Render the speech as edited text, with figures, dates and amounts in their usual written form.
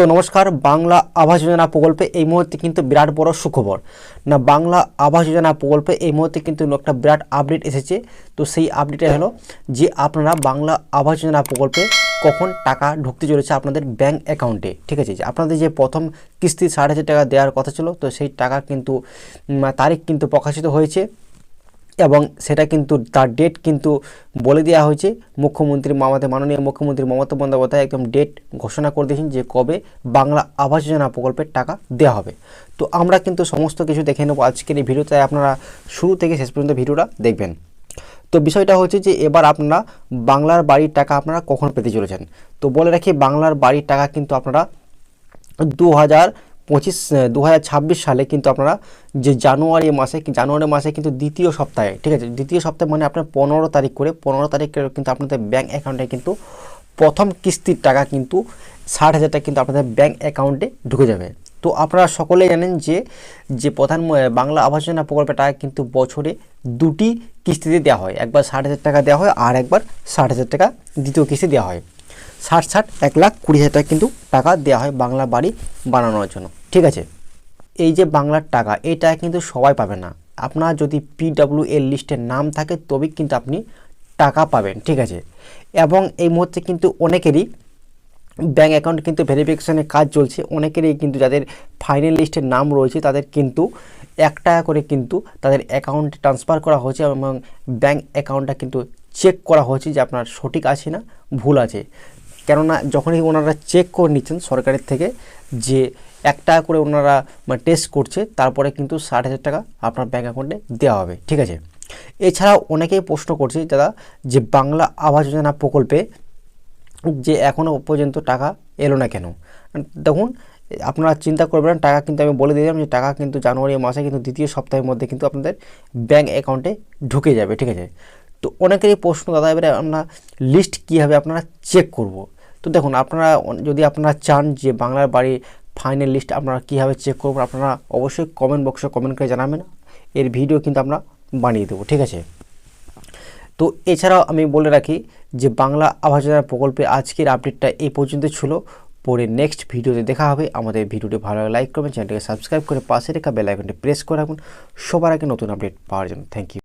তো নমস্কার, বাংলা আবাস যোজনা প্রকল্পে এই মুহূর্তে কিন্তু বিরাট বড় সুখবর না। বাংলা আবাস যোজনা প্রকল্পে এই মুহূর্তে কিন্তু একটা বিরাট আপডেট এসেছে। তো সেই আপডেটে হলো যে আপনারা বাংলা আবাস যোজনা প্রকল্পে কখন টাকা ঢুকতে চলেছে আপনাদের ব্যাঙ্ক অ্যাকাউন্টে। ঠিক আছে, যে আপনাদের যে প্রথম কিস্তি 60,000 টাকা দেওয়ার কথা ছিল, তো সেই টাকা কিন্তু তারিখ কিন্তু প্রকাশিত হয়েছে এবং সেটা কিন্তু তার ডেট কিন্তু বলে দেওয়া হয়েছে। মাননীয় মুখ্যমন্ত্রী মমতা বন্দ্যোপাধ্যায় একদম ডেট ঘোষণা করে দিয়েছেন যে কবে বাংলা আবাস যোজনা প্রকল্পের টাকা দেওয়া হবে। তো আমরা কিন্তু সমস্ত কিছু দেখে নেব আজকের এই ভিডিওতে, আপনারা শুরু থেকে শেষ পর্যন্ত ভিডিওটা দেখবেন। তো বিষয়টা হচ্ছে যে এবার আপনারা বাংলার বাড়ির টাকা আপনারা কখন পেতে চলেছেন। তো বলে রাখি, বাংলার বাড়ির টাকা কিন্তু আপনারা 2026 সালে কিন্তু আপনারা যে জানুয়ারি মাসে কিন্তু দ্বিতীয় সপ্তাহে, ঠিক আছে, দ্বিতীয় সপ্তাহে মানে আপনার 15 তারিখ কিন্তু আপনাদের ব্যাঙ্ক অ্যাকাউন্টে কিন্তু প্রথম কিস্তির টাকা কিন্তু 60,000 টাকা কিন্তু আপনাদের ব্যাঙ্ক অ্যাকাউন্টে ঢুকে যাবে। তো আপনারা সকলেই জানেন যে বাংলা আবাস যোজনা প্রকল্পের টাকা কিন্তু বছরে দুটি কিস্তিতে দেওয়া হয়, একবার 60,000 টাকা দেওয়া হয় আর একবার 60,000 টাকা দ্বিতীয় কিস্তি দেওয়া হয়। 1,20,000 টাকা কিন্তু টাকা দেওয়া হয় বাংলা বাড়ি বানানোর জন্য। ঠিক আছে, এই যে বাংলার টাকা, এই টাকা কিন্তু সবাই পাবে না। আপনার যদি PWL লিস্টের নাম থাকে তবেই কিন্তু আপনি টাকা পাবেন। ঠিক আছে, এবং এই মুহূর্তে কিন্তু অনেকেরই ব্যাঙ্ক অ্যাকাউন্ট কিন্তু ভেরিফিকেশনের কাজ চলছে। অনেকেরই কিন্তু যাদের ফাইনাল লিস্টের নাম রয়েছে তাদের কিন্তু 1 টাকা করে কিন্তু তাদের অ্যাকাউন্টে ট্রান্সফার করা হয়েছে এবং ব্যাঙ্ক অ্যাকাউন্টটা কিন্তু চেক করা হয়েছে যে আপনার সঠিক আছে না ভুল আছে। কেননা যখনই ওনারা চেক করে নিচ্ছেন সরকারের থেকে যে 1 টাকা করে ওনারা টেস্ট করছে, তারপরে কিন্তু 60,000 টাকা আপনার ব্যাঙ্ক অ্যাকাউন্টে দেওয়া হবে। ঠিক আছে, এছাড়াও অনেকেই প্রশ্ন করছে দাদা যে বাংলা আবাস যোজনা প্রকল্পে যে এখনও পর্যন্ত টাকা এলো না কেন। দেখুন, আপনারা চিন্তা করবেন, টাকা কিন্তু আমি বলে দিলাম যে টাকা কিন্তু জানুয়ারি মাসে কিন্তু দ্বিতীয় সপ্তাহের মধ্যে কিন্তু আপনাদের ব্যাঙ্ক অ্যাকাউন্টে ঢুকে যাবে। ঠিক আছে, তো অনেকেরই প্রশ্ন দাদা এবারে আমরা লিস্ট কীভাবে আপনারা চেক করব। তো দেখুন, যদি আপনারা চান যে বাংলার বাড়ির ফাইনাল লিস্ট আপনারা কীভাবে চেক করবেন, আপনারা অবশ্যই কমেন্ট বক্সে কমেন্ট করে জানাবেন, এর ভিডিও কিন্তু আমরা বানিয়ে দেবো। ঠিক আছে, তো এছাড়াও আমি বলে রাখি যে বাংলা আবাস যোজনা প্রকল্পে আজকের আপডেটটা এই পর্যন্ত ছিল। পরে নেক্সট ভিডিওতে দেখা হবে। আমাদের ভিডিওটি ভালো লাগে লাইক করবেন, চ্যানেলটিকে সাবস্ক্রাইব করে পাশে রেখা বেল আইকনটি প্রেস করে রাখুন সবার আগে নতুন আপডেট পাওয়ার জন্য। Thank you.